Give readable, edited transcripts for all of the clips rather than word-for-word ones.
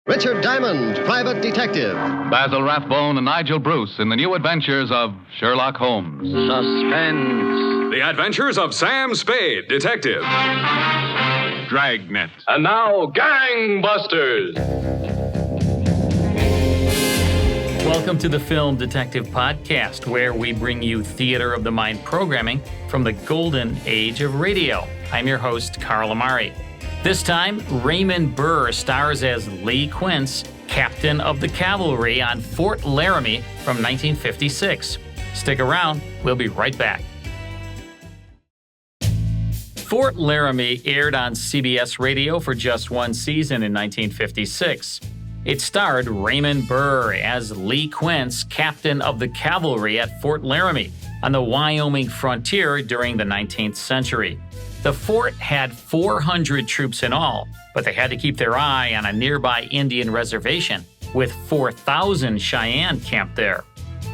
Richard Diamond, private detective. Basil Rathbone and Nigel Bruce in the new adventures of Sherlock Holmes. Suspense. The adventures of Sam Spade, detective. Dragnet. And now, Gangbusters. Welcome to the Film Detective Podcast, where we bring you theater of the mind programming from the golden age of radio. I'm your host, Carl Amari. This time, Raymond Burr stars as Lee Quince, captain of the cavalry on Fort Laramie from 1956. Stick around, we'll be right back. Fort Laramie aired on CBS Radio for just one season in 1956. It starred Raymond Burr as Lee Quince, captain of the cavalry at Fort Laramie on the Wyoming frontier during the 19th century. The fort had 400 troops in all, but they had to keep their eye on a nearby Indian reservation with 4,000 Cheyenne camped there.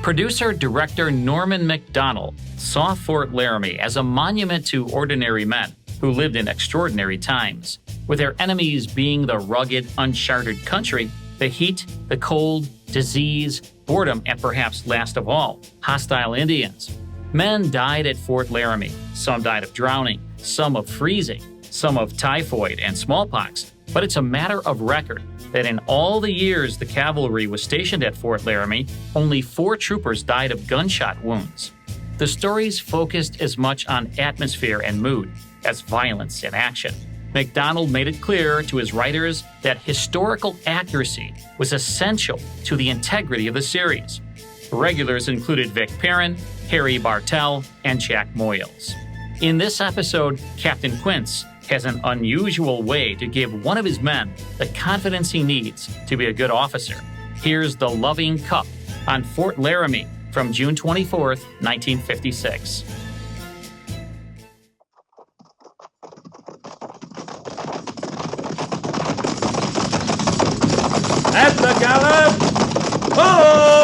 Producer-director Norman Macdonnell saw Fort Laramie as a monument to ordinary men who lived in extraordinary times, with their enemies being the rugged, uncharted country, the heat, the cold, disease, boredom, and perhaps last of all, hostile Indians. Men died at Fort Laramie. Some died of drowning, some of freezing, some of typhoid and smallpox. But it's a matter of record that in all the years the cavalry was stationed at Fort Laramie, only 4 troopers died of gunshot wounds. The stories focused as much on atmosphere and mood as violence and action. Macdonnell made it clear to his writers that historical accuracy was essential to the integrity of the series. Regulars included Vic Perrin, Harry Bartell, and Jack Moyles. In this episode, Captain Quince has an unusual way to give one of his men the confidence he needs to be a good officer. Here's The Loving Cup on Fort Laramie from June 24th, 1956. At the gallop! Ho!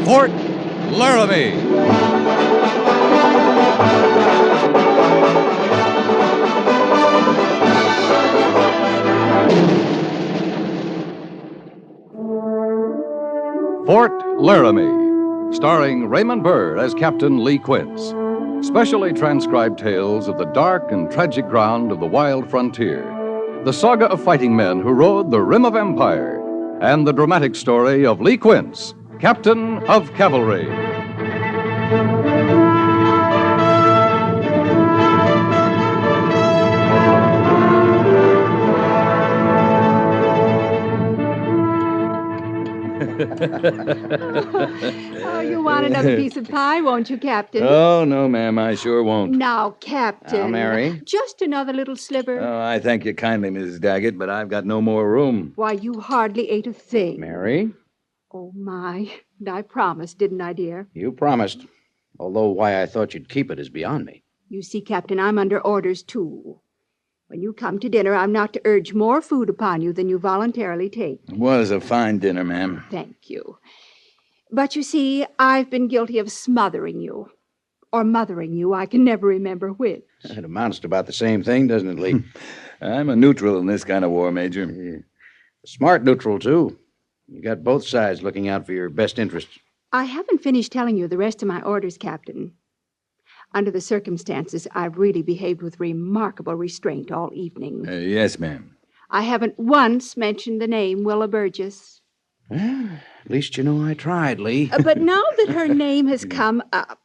Fort Laramie. Fort Laramie, starring Raymond Burr as Captain Lee Quince. Specially transcribed tales of the dark and tragic ground of the wild frontier. The saga of fighting men who rode the rim of empire. And the dramatic story of Lee Quince, captain of cavalry. Oh, you want another piece of pie, won't you, Captain? Oh, no, ma'am, I sure won't. Now, Captain. Now, Mary. Just another little sliver. Oh, I thank you kindly, Mrs. Daggett, but I've got no more room. Why, you hardly ate a thing. Mary? Oh, my. I promised, didn't I, dear? You promised. Although why I thought you'd keep it is beyond me. You see, Captain, I'm under orders, too. When you come to dinner, I'm not to urge more food upon you than you voluntarily take. It was a fine dinner, ma'am. Thank you. But you see, I've been guilty of smothering you. Or mothering you. I can never remember which. It amounts to about the same thing, doesn't it, Lee? I'm a neutral in this kind of war, Major. A smart neutral, too. You got both sides looking out for your best interests. I haven't finished telling you the rest of my orders, Captain. Under the circumstances, I've really behaved with remarkable restraint all evening. Yes, ma'am. I haven't once mentioned the name Willa Burgess. Well, at least you know I tried, Lee. But now that her name has come up,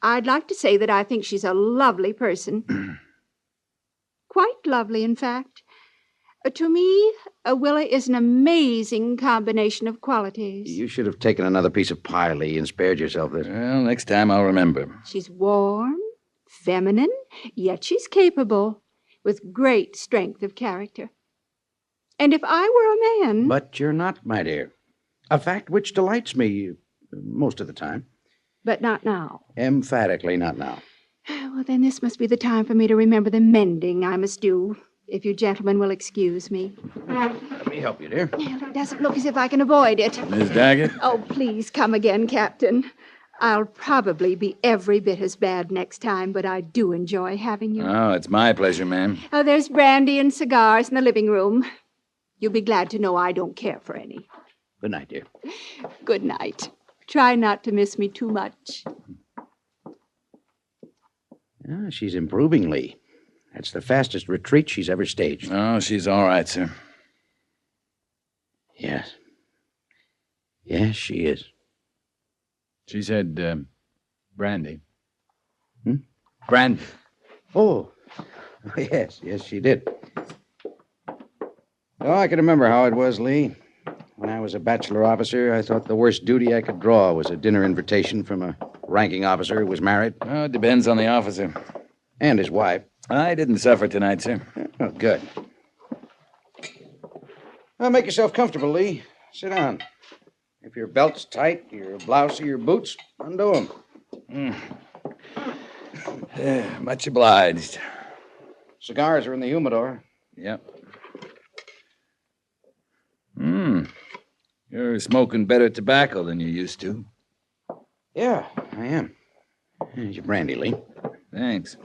I'd like to say that I think she's a lovely person. Quite lovely, in fact. To me, Willa is an amazing combination of qualities. You should have taken another piece of pie, Lee, and spared yourself this. Well, next time I'll remember. She's warm, feminine, yet she's capable, with great strength of character. And if I were a man... But you're not, my dear. A fact which delights me most of the time. But not now. Emphatically not now. Well, then this must be the time for me to remember the mending I must do, if you gentlemen will excuse me. Let me help you, dear. Well, it doesn't look as if I can avoid it. Miss Daggett? Oh, please come again, Captain. I'll probably be every bit as bad next time, but I do enjoy having you. Oh, it's my pleasure, ma'am. Oh, there's brandy and cigars in the living room. You'll be glad to know I don't care for any. Good night, dear. Good night. Try not to miss me too much. Ah, she's improving, Lee. That's the fastest retreat she's ever staged. Oh, she's all right, sir. Yes. Yes, she is. She said, brandy. Hmm? Brandy. Oh, yes, she did. Oh, I can remember how it was, Lee. When I was a bachelor officer, I thought the worst duty I could draw was a dinner invitation from a ranking officer who was married. Oh, it depends on the officer. And his wife. I didn't suffer tonight, sir. Oh, good. Well, make yourself comfortable, Lee. Sit down. If your belt's tight, your blouse or your boots, undo them. Much obliged. Cigars are in the humidor. Yep. You're smoking better tobacco than you used to. Yeah, I am. Here's your brandy, Lee. Thanks.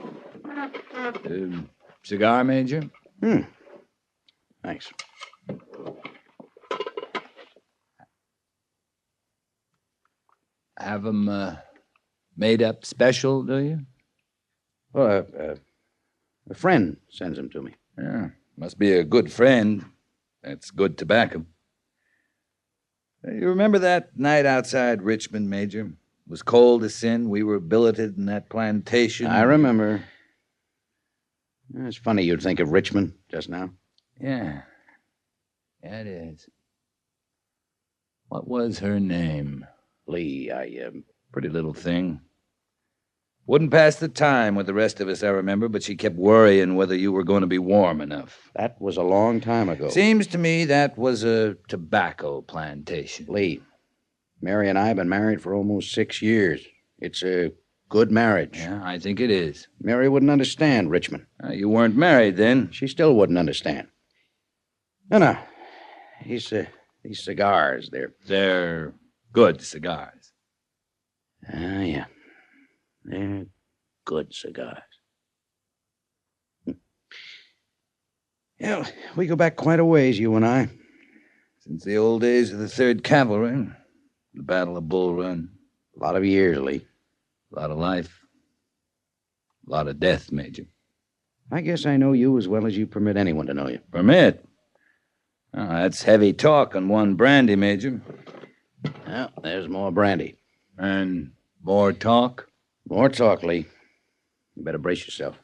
Cigar, Major? Thanks. Have them made up special, do you? Well, a friend sends them to me. Yeah, must be a good friend. That's good tobacco. You remember that night outside Richmond, Major? It was cold as sin. We were billeted in that plantation. I remember. It's funny you'd think of Richmond just now. Yeah. Yeah, it is. What was her name? Lee, Pretty little thing. Wouldn't pass the time with the rest of us, I remember, but she kept worrying whether you were going to be warm enough. That was a long time ago. Seems to me that was a tobacco plantation. Lee, Mary and I have been married for almost 6 years. It's a good marriage. Yeah, I think it is. Mary wouldn't understand Richmond. You weren't married then. She still wouldn't understand. No. These cigars, They're good cigars. Yeah. They're good cigars. Yeah, we go back quite a ways, you and I. Since the old days of the 3rd Cavalry, the Battle of Bull Run. A lot of years, Lee. A lot of life. A lot of death, Major. I guess I know you as well as you permit anyone to know you. Permit? Oh, that's heavy talk on one brandy, Major. Well, there's more brandy. And more talk? More talk, Lee. You better brace yourself.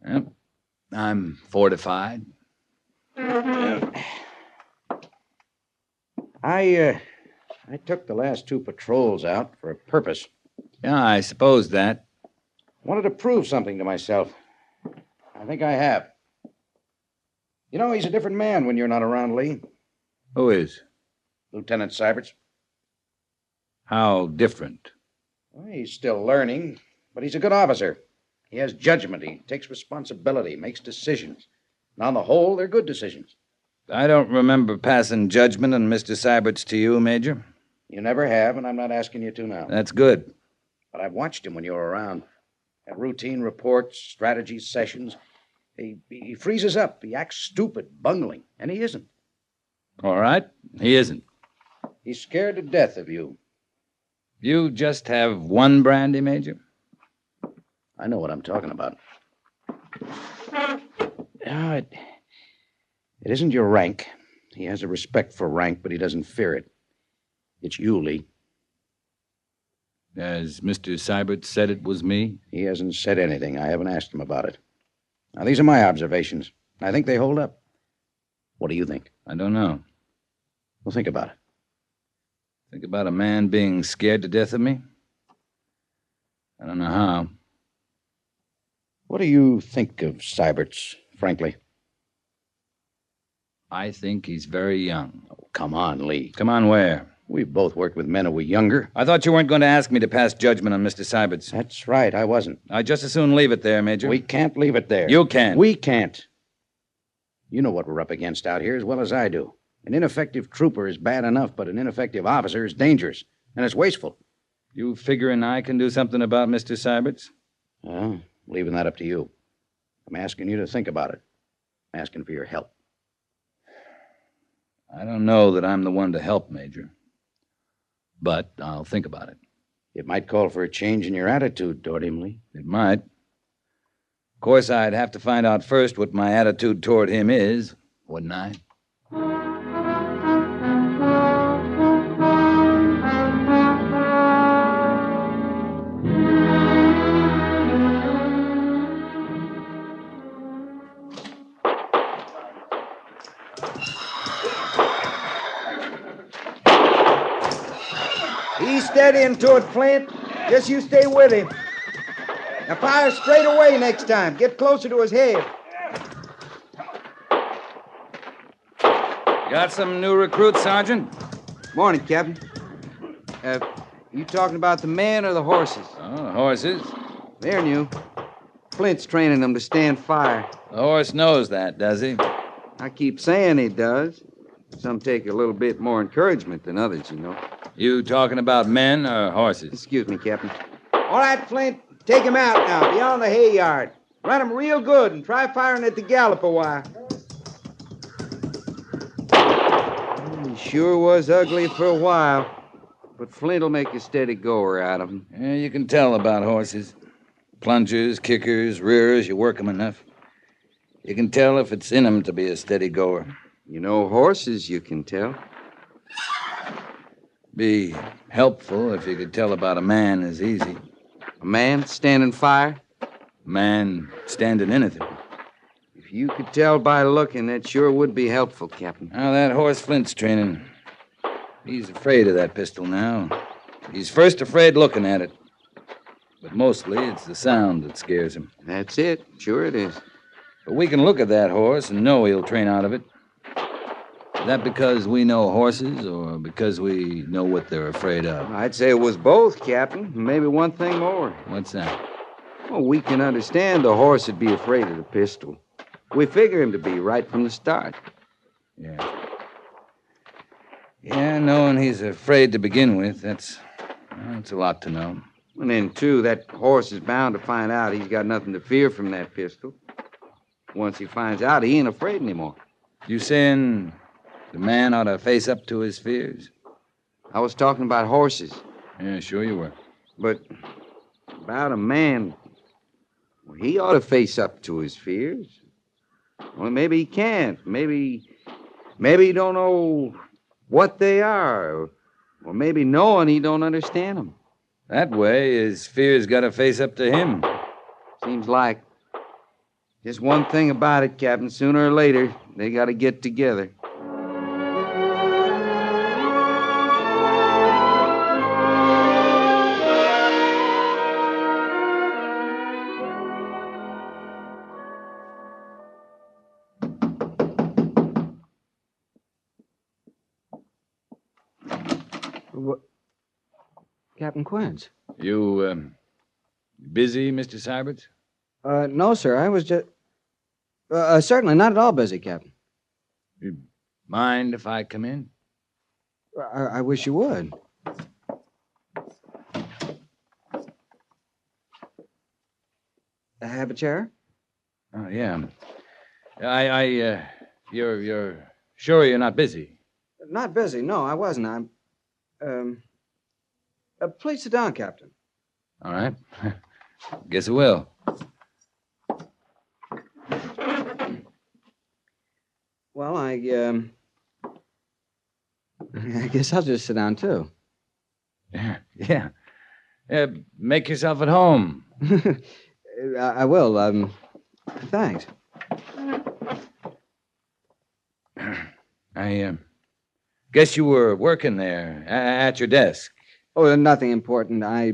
Yep. I'm fortified. I took the last 2 patrols out for a purpose. Yeah, I suppose that. Wanted to prove something to myself. I think I have. You know, he's a different man when you're not around, Lee. Who is? Lieutenant Seibert. How different? Well, he's still learning, but he's a good officer. He has judgment. He takes responsibility, makes decisions. And on the whole, they're good decisions. I don't remember passing judgment on Mr. Seibert's to you, Major. You never have, and I'm not asking you to now. That's good. But I've watched him when you were around. At routine reports, strategy sessions. He freezes up. He acts stupid, bungling, and he isn't. All right, he isn't. He's scared to death of you. You just have one brandy, Major? I know what I'm talking about. No, it isn't your rank. He has a respect for rank, but he doesn't fear it. It's you, Lee. Has Mr. Seibert said it was me? He hasn't said anything. I haven't asked him about it. Now, these are my observations. I think they hold up. What do you think? I don't know. Well, think about it. Think about a man being scared to death of me? I don't know how. What do you think of Seibert's, frankly? I think he's very young. Oh, come on, Lee. Come on, where? We've both worked with men who were younger. I thought you weren't going to ask me to pass judgment on Mr. Seibert. That's right, I wasn't. I'd just as soon leave it there, Major. We can't leave it there. You can't. We can't. You know what we're up against out here as well as I do. An ineffective trooper is bad enough, but an ineffective officer is dangerous, and it's wasteful. You figuring I can do something about Mr. Seibert? Well, leaving that up to you. I'm asking you to think about it. I'm asking for your help. I don't know that I'm the one to help, Major. But I'll think about it. It might call for a change in your attitude toward him, Lee. It might. Of course, I'd have to find out first what my attitude toward him is, wouldn't I? He's steadying toward Flint. Just you stay with him. Now fire straight away next time. Get closer to his head. Got some new recruits, Sergeant? Morning, Captain. You talking about the men or the horses? Oh, horses. They're new. Flint's training them to stand fire. The horse knows that, does he? I keep saying he does. Some take a little bit more encouragement than others, you know. You talking about men or horses? Excuse me, Captain. All right, Flint. Take him out now, beyond the hay yard. Run him real good and try firing at the gallop a while. He sure was ugly for a while, but Flint'll make a steady goer out of him. Yeah, you can tell about horses. Plungers, kickers, rearers, you work 'em enough. You can tell if it's in 'em to be a steady goer. You know horses, you can tell. Be helpful if you could tell about a man as easy. A man standing fire? A man standing anything. If you could tell by looking, that sure would be helpful, Captain. Now, that horse Flint's training, he's afraid of that pistol now. He's first afraid looking at it. But mostly it's the sound that scares him. That's it. Sure it is. But we can look at that horse and know he'll train out of it. Is that because we know horses or because we know what they're afraid of? I'd say it was both, Captain. Maybe one thing more. What's that? Well, we can understand the horse would be afraid of the pistol. We figure him to be right from the start. Yeah. Yeah, knowing he's afraid to begin with, that's a lot to know. And then, too, that horse is bound to find out he's got nothing to fear from that pistol. Once he finds out, he ain't afraid anymore. You saying the man ought to face up to his fears? I was talking about horses. Yeah, sure you were. But about a man, well, he ought to face up to his fears. Well, maybe he can't. Maybe he don't know what they are. Or maybe knowing he don't understand them. That way, his fears got to face up to him. Seems like. Just one thing about it, Captain. Sooner or later, they got to get together. Captain Quince. You, busy, Mr. Seibert? No, sir. I was just... certainly not at all busy, Captain. You mind if I come in? I wish you would. Have a chair? Oh, yeah. You're sure you're not busy? Not busy. No, I wasn't. Please sit down, Captain. All right. Guess I will. Well, I guess I'll just sit down, too. Yeah. Make yourself at home. I will. Thanks. I guess you were working there at your desk. Oh, nothing important. I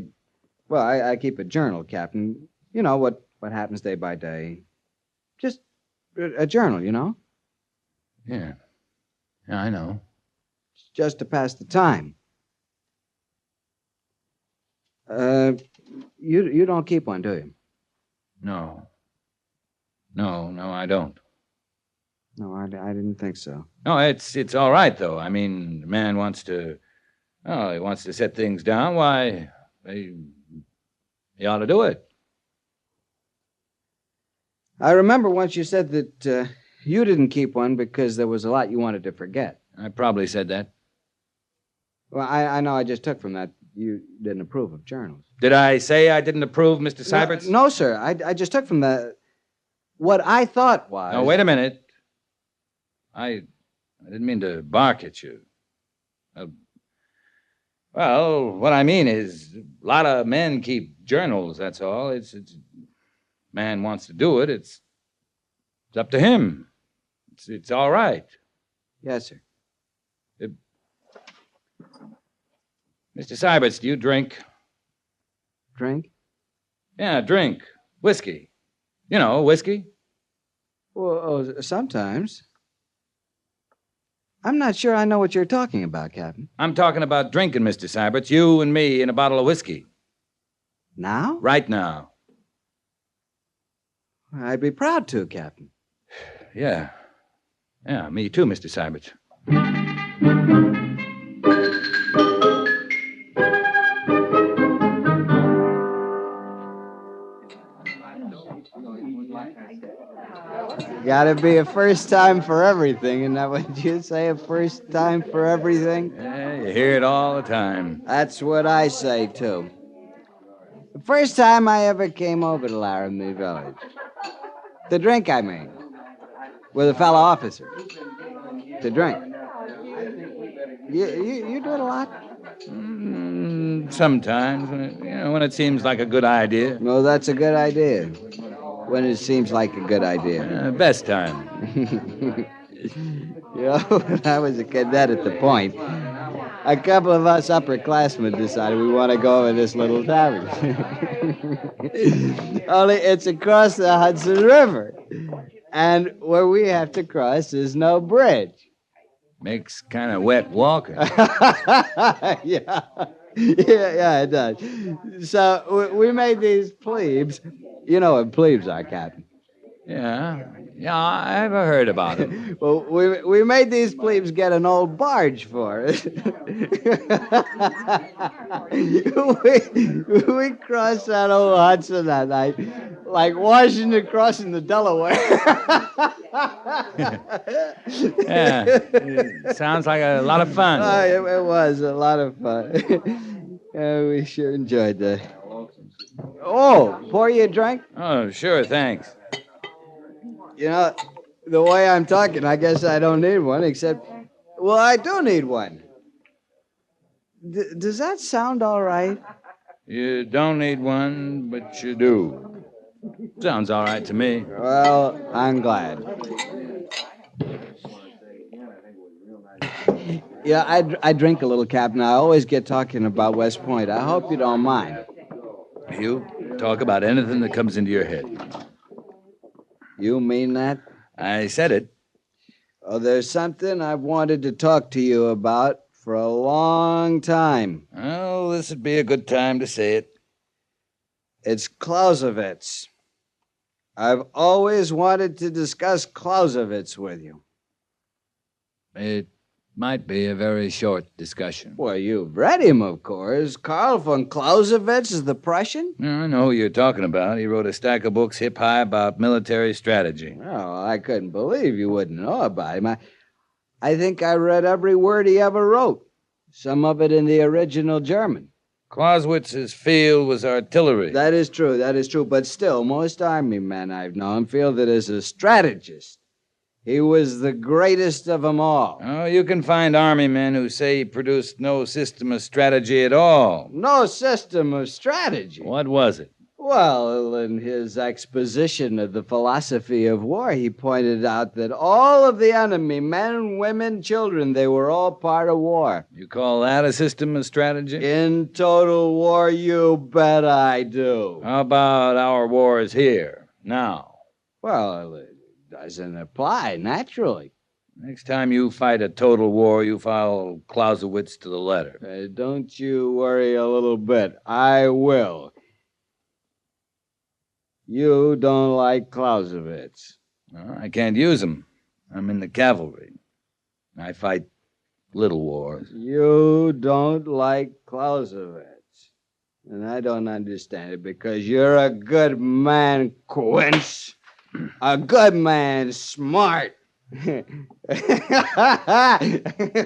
keep a journal, Captain. You know what happens day by day. Just a journal, you know? Yeah. Yeah, I know. It's just to pass the time. You don't keep one, do you? No. No, I don't. No, I didn't think so. No, it's all right, though. I mean, the man wants to... Oh, he wants to set things down. Why, he ought to do it. I remember once you said that you didn't keep one because there was a lot you wanted to forget. I probably said that. Well, I know I just took from that you didn't approve of journals. Did I say I didn't approve, Mr. Seibert? No, sir. I just took from that what I thought was... Now, wait a minute. I didn't mean to bark at you. Well, what I mean is, a lot of men keep journals, that's all. It's man wants to do it, it's up to him. It's all right. Yes, sir. Mr. Seibert, do you drink? Drink? Yeah, drink. Whiskey. You know, whiskey. Well, sometimes. I'm not sure I know what you're talking about, Captain. I'm talking about drinking, Mr. Seibert. You and me in a bottle of whiskey. Now? Right now. I'd be proud to, Captain. Yeah. Yeah, me too, Mr. Seibert. Gotta be a first time for everything, isn't that what you say? A first time for everything? Yeah, you hear it all the time. That's what I say, too. The first time I ever came over to Laramie Village. To drink, I mean. With a fellow officer. To drink. You do it a lot? Sometimes, when it seems like a good idea. No, that's a good idea. When it seems like a good idea. Best time. When I was a cadet at the Point, a couple of us upperclassmen decided we want to go over this little tavern. Only it's across the Hudson River. And where we have to cross is no bridge. Makes kind of wet walking. Yeah, it does. So we made these plebes. You know what plebes are, Captain. Yeah, I've heard about it. Well, we made these plebes get an old barge for us. we crossed that old Hudson that night, like Washington crossing the Delaware. Yeah, it sounds like a lot of fun. It was a lot of fun. We sure enjoyed that. Oh, pour you a drink? Oh, sure, thanks. You know, the way I'm talking, I guess I don't need one, except... Well, I do need one. Does that sound all right? You don't need one, but you do. Sounds all right to me. Well, I'm glad. Yeah, I drink a little, Captain. I always get talking about West Point. I hope you don't mind. You talk about anything that comes into your head. You mean that? I said it. Oh, there's something I've wanted to talk to you about for a long time. Well, this would be a good time to say it. It's Clausewitz. I've always wanted to discuss Clausewitz with you. It might be a very short discussion. Well, you've read him, of course. Karl von Clausewitz is the Prussian? I know who you're talking about. He wrote a stack of books hip high about military strategy. Oh, I couldn't believe you wouldn't know about him. I think I read every word he ever wrote. Some of it in the original German. Clausewitz's field was artillery. That is true. But still, most army men I've known feel that as a strategist, he was the greatest of them all. Oh, you can find army men who say he produced no system of strategy at all. No system of strategy? What was it? Well, in his exposition of the philosophy of war, he pointed out that all of the enemy, men, women, children, they were all part of war. You call that a system of strategy? In total war, you bet I do. How about our wars here, now? Well, it doesn't apply, naturally. Next time you fight a total war, you follow Clausewitz to the letter. Don't you worry a little bit. I will. You don't like Clausewitz. Well, I can't use him. I'm in the cavalry. I fight little wars. You don't like Clausewitz. And I don't understand it because you're a good man, Quince. A good man, smart.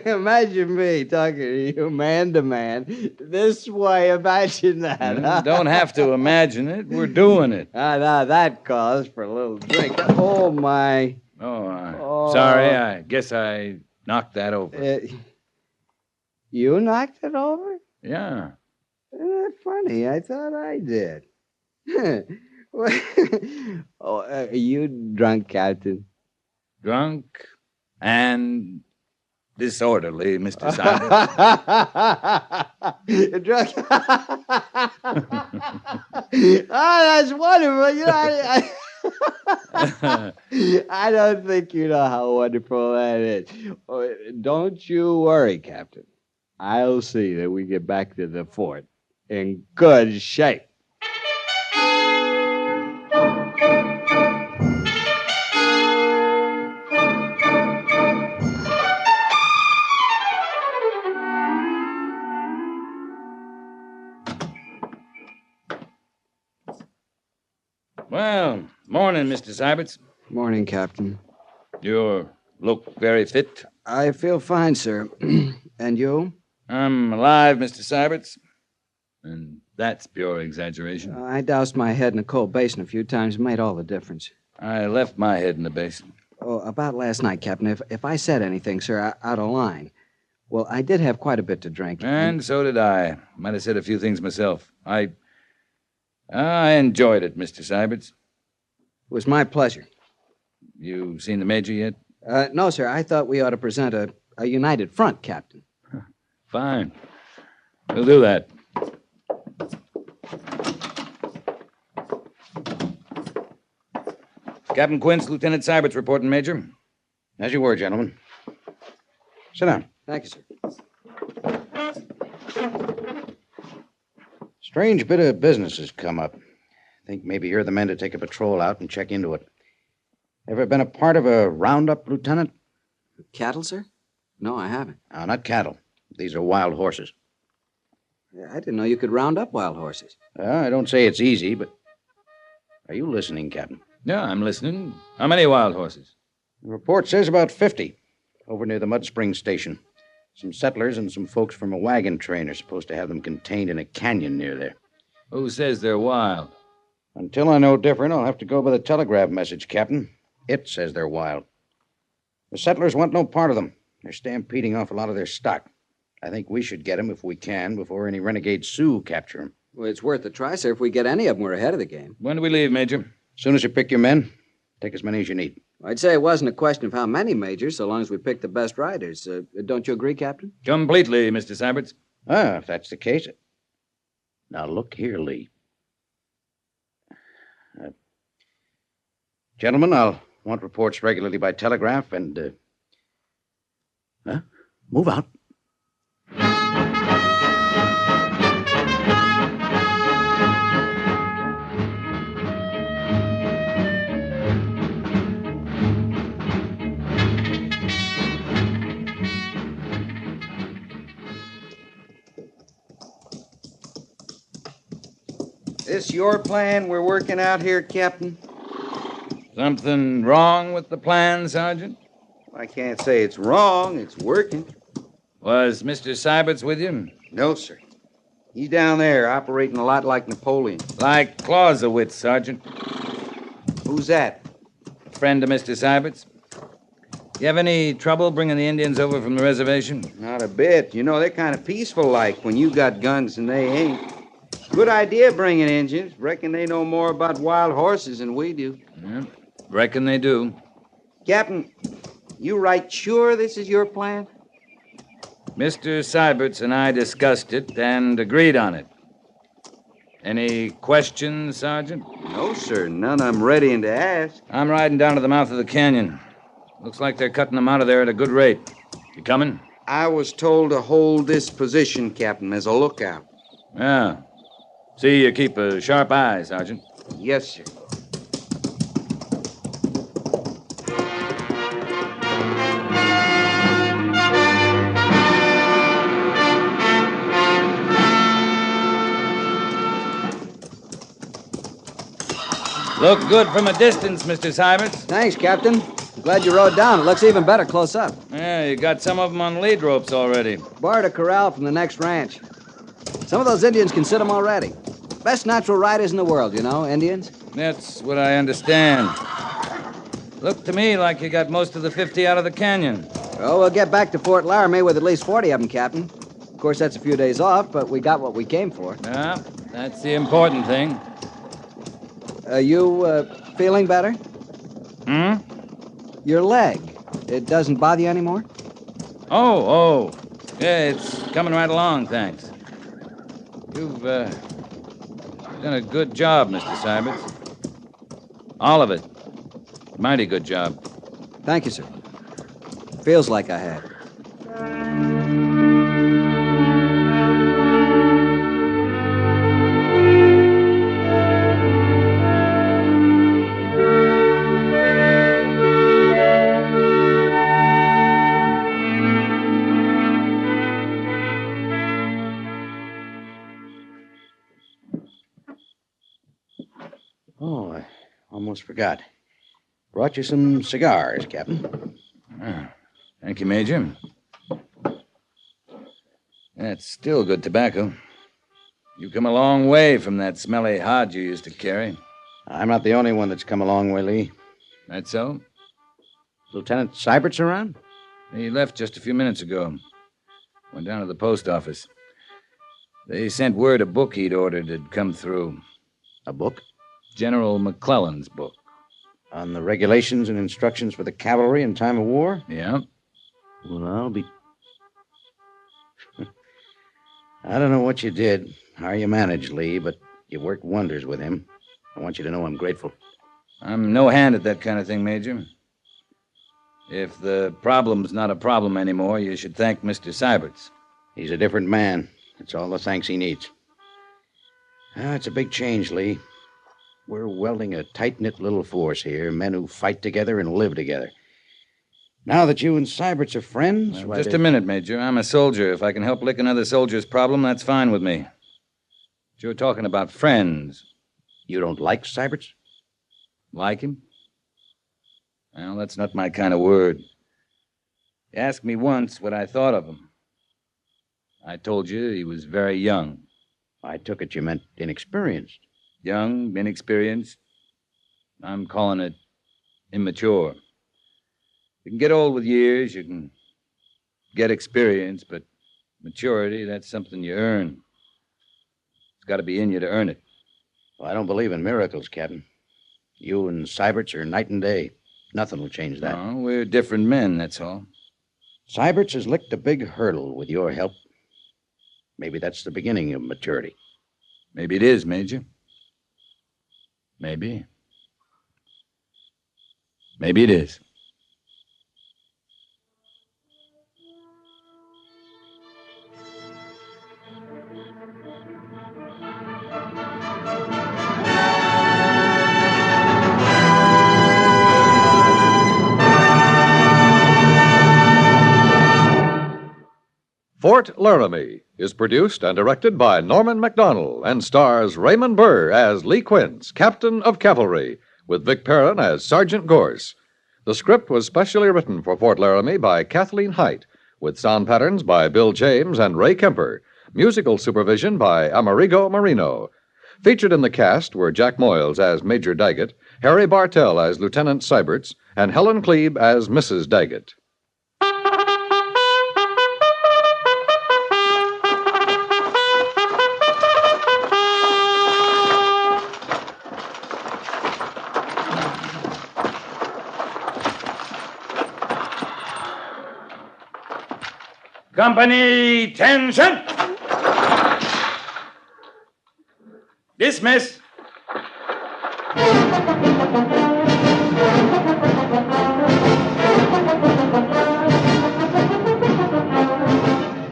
Imagine me talking to you man to man this way. Imagine that. Don't have to imagine it. We're doing it. Now that calls for a little drink. Oh, my. Sorry. I guess I knocked that over. You knocked it over? Yeah. Isn't that funny? I thought I did. Are you drunk, Captain? Drunk and disorderly, Mr. Seibert. Drunk. That's wonderful. You know, I don't think you know how wonderful that is. Don't you worry, Captain. I'll see that we get back to the fort in good shape. Well, morning, Mr. Seibert. Morning, Captain. You look very fit. I feel fine, sir. And you? I'm alive, Mr. Seibert. And that's pure exaggeration. I doused my head in a cold basin a few times. It made all the difference. I left my head in the basin. Oh, about last night, Captain. If I said anything, sir, out of line. Well, I did have quite a bit to drink. And so did I. Might have said a few things myself. I enjoyed it, Mr. Seibert. It was my pleasure. You seen the Major yet? No, sir. I thought we ought to present a united front, Captain. Fine. We'll do that. Captain Quince, Lieutenant Seibert's reporting, Major. As you were, gentlemen. Sit down. Thank you, sir. Strange bit of business has come up. Think maybe you're the men to take a patrol out and check into it. Ever been a part of a roundup, Lieutenant? Cattle, sir? No, I haven't. No, not cattle. These are wild horses. I didn't know you could round up wild horses. I don't say it's easy, but... Are you listening, Captain? Yeah, I'm listening. How many wild horses? The report says about 50 over near the Mud Spring Station. Some settlers and some folks from a wagon train are supposed to have them contained in a canyon near there. Who says they're wild? Until I know different, I'll have to go by the telegraph message, Captain. It says they're wild. The settlers want no part of them. They're stampeding off a lot of their stock. I think we should get them if we can before any renegade Sioux capture them. Well, it's worth a try, sir. If we get any of them, we're ahead of the game. When do we leave, Major? As soon as you pick your men, take as many as you need. I'd say it wasn't a question of how many, Major, so long as we pick the best riders. Don't you agree, Captain? Completely, Mr. Seibert. If that's the case. Now, look here, Lee. Gentlemen, I'll want reports regularly by telegraph and, move out. This your plan we're working out here, Captain? Something wrong with the plan, Sergeant? I can't say it's wrong. It's working. Was Mr. Seibert's with you? No, sir. He's down there operating a lot like Napoleon. Like Clausewitz, Sergeant. Who's that? Friend of Mr. Seibert's. You have any trouble bringing the Indians over from the reservation? Not a bit. You know, they're kind of peaceful-like when you got guns and they ain't. Good idea bringing Indians. Reckon they know more about wild horses than we do. Yeah, reckon they do. Captain, you right sure this is your plan? Mr. Seibert's and I discussed it and agreed on it. Any questions, Sergeant? No, sir. None I'm readying to ask. I'm riding down to the mouth of the canyon. Looks like they're cutting them out of there at a good rate. You coming? I was told to hold this position, Captain, as a lookout. Yeah. See, you keep a sharp eye, Sergeant. Yes, sir. Look good from a distance, Mr. Seibert. Thanks, Captain. I'm glad you rode down. It looks even better close up. Yeah, you got some of them on lead ropes already. Borrowed a corral from the next ranch. Some of those Indians can sit them already. Best natural riders in the world, you know, Indians. That's what I understand. Looked to me like you got most of the 50 out of the canyon. Well, we'll get back to Fort Laramie with at least 40 of them, Captain. Of course, that's a few days off, but we got what we came for. Yeah, that's the important thing. You feeling better? Hmm? Your leg, it doesn't bother you anymore? Oh. Yeah, it's coming right along, thanks. You've done a good job, Mr. Seibert. All of it. Mighty good job. Thank you, sir. Feels like I had. Oh, I almost forgot. Brought you some cigars, Captain. Thank you, Major. That's still good tobacco. You've come a long way from that smelly hod you used to carry. I'm not the only one that's come a long way, Lee. That so? Lieutenant Seibert's around? He left just a few minutes ago. Went down to the post office. They sent word a book he'd ordered had come through. A book? General McClellan's book. On the regulations and instructions for the cavalry in time of war? Yeah. Well, I'll be... I don't know what you did, how you managed, Lee, but you worked wonders with him. I want you to know I'm grateful. I'm no hand at that kind of thing, Major. If the problem's not a problem anymore, you should thank Mr. Seibert's. He's a different man. That's all the thanks he needs. It's a big change, Lee. We're welding a tight-knit little force here, men who fight together and live together. Now that you and Seibert's are friends... Well, just a minute, Major. I'm a soldier. If I can help lick another soldier's problem, that's fine with me. But you're talking about friends. You don't like Seibert's? Like him? Well, that's not my kind of word. You asked me once what I thought of him. I told you he was very young. I took it you meant inexperienced. Young, inexperienced. I'm calling it immature. You can get old with years, you can get experience, but maturity, that's something you earn. It's got to be in you to earn it. Well, I don't believe in miracles, Captain. You and Seibert's are night and day. Nothing will change that. No, we're different men, that's all. Seibert's has licked a big hurdle with your help. Maybe that's the beginning of maturity. Maybe it is, Major. Maybe. Maybe it is. Fort Laramie is produced and directed by Norman Macdonnell and stars Raymond Burr as Lee Quince, Captain of Cavalry, with Vic Perrin as Sergeant Gorse. The script was specially written for Fort Laramie by Kathleen Height, with sound patterns by Bill James and Ray Kemper, musical supervision by Amerigo Marino. Featured in the cast were Jack Moyles as Major Daggett, Harry Bartell as Lieutenant Seibert's, and Helen Klebe as Mrs. Daggett. Company, tension! Dismiss.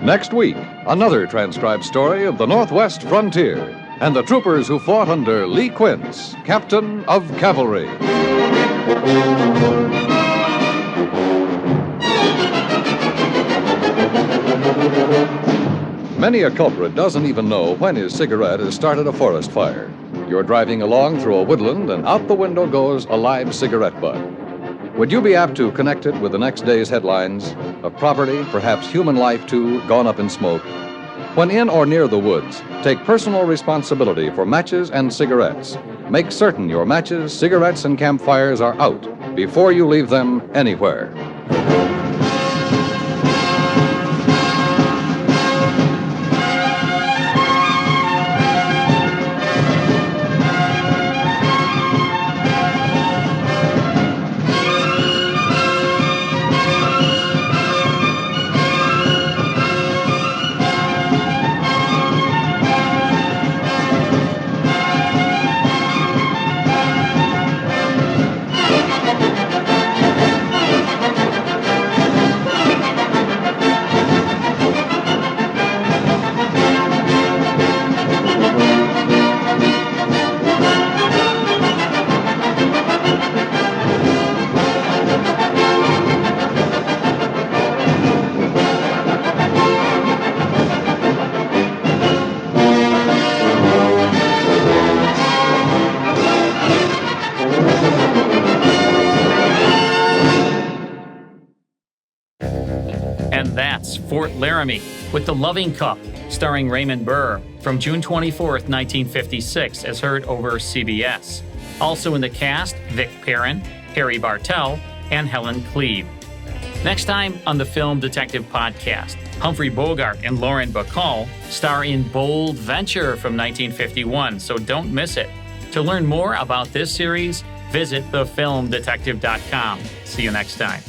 Next week, another transcribed story of the Northwest frontier and the troopers who fought under Lee Quince, Captain of Cavalry. Many a culprit doesn't even know when his cigarette has started a forest fire. You're driving along through a woodland, and out the window goes a live cigarette butt. Would you be apt to connect it with the next day's headlines of property, perhaps human life too, gone up in smoke? When in or near the woods, take personal responsibility for matches and cigarettes. Make certain your matches, cigarettes, and campfires are out before you leave them anywhere. Fort Laramie with The Loving Cup, starring Raymond Burr, from June 24th, 1956, as heard over CBS. Also in the cast, Vic Perrin, Harry Bartell, and Helen Cleve. Next time on the Film Detective Podcast, Humphrey Bogart and Lauren Bacall star in Bold Venture from 1951, so don't miss it. To learn more about this series, visit thefilmdetective.com. See you next time.